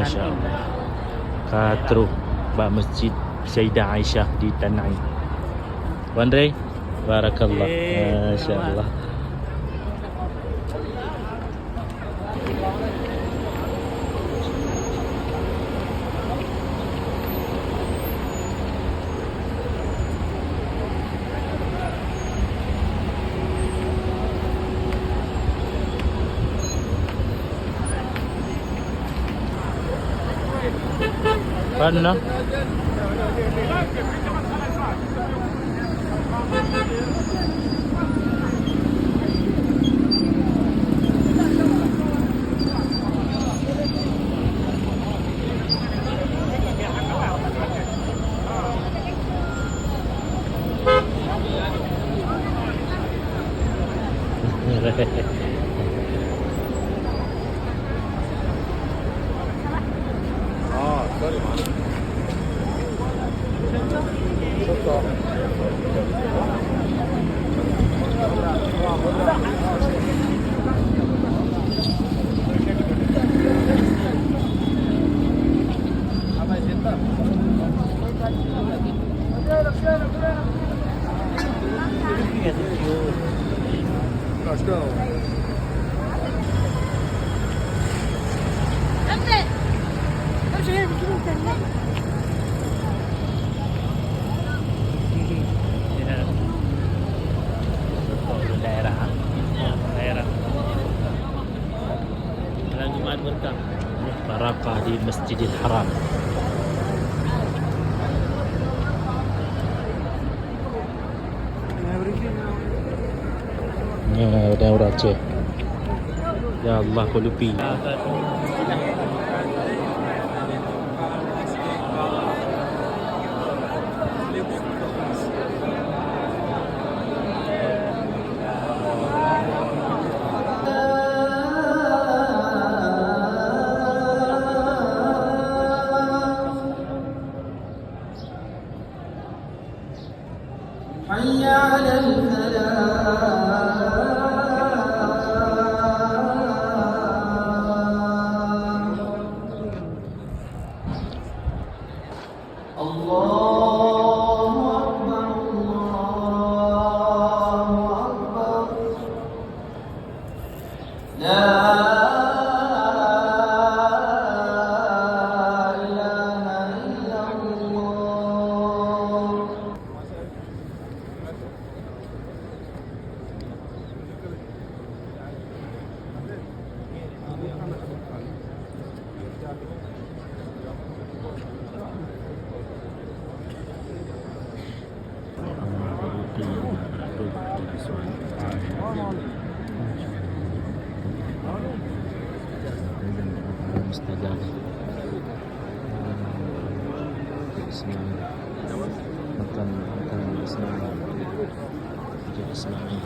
Masya Allah. Katro ba Masjid Sayyidah Aisyah di Tanai. Wandre, barakallah. Masya Allah. Paano na? Let's go. Daerah. Malam Jumat berkah. Barakah di Masjidil Haram. Ya, daerah Aceh. Ya Allah, aku lupa. حي على الفلاح الله أكبر الله أكبر لا إله إلا الله Mustadab. Ismail. Makan Ismail. Jadi Ismail.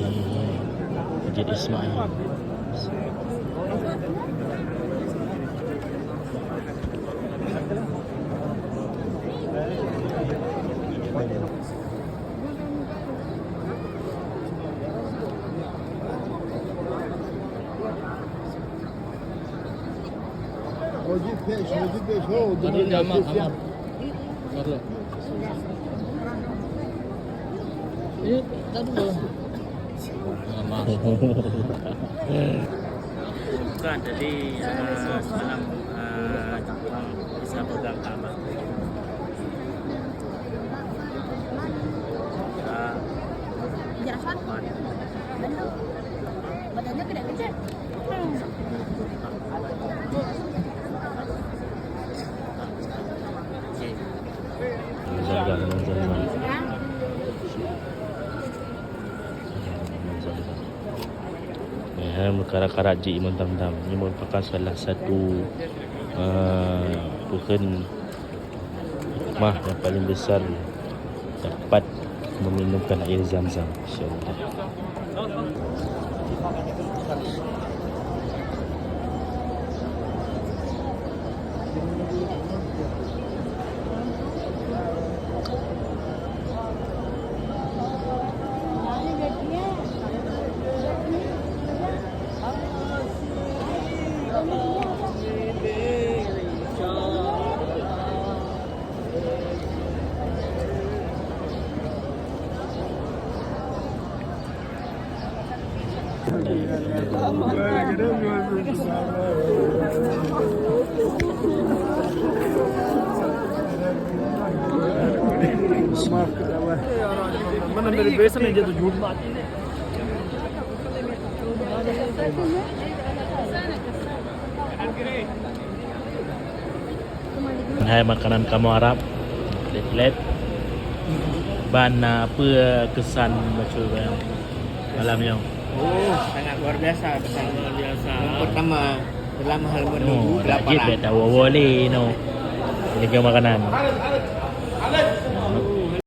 Masjid Ismail. وجيب بيش هو Bukan, jadi semalam Zam-zam. Ya, karak-karak Ji Imam Damdam. Ini merupakan salah satu bukan hikmah yang paling besar dapat meminumkan air Zam-zam, insya-Allah. Mana मेरे बेसन है जो तो झूठ बात Hai makanan kamu Arab. Let bana apa kesan macam malam yang Sangat luar biasa kesan luar biasa. Yang pertama dalam hal menunggu no, dah kelaparan. dah wawali no. Ini ke makanan.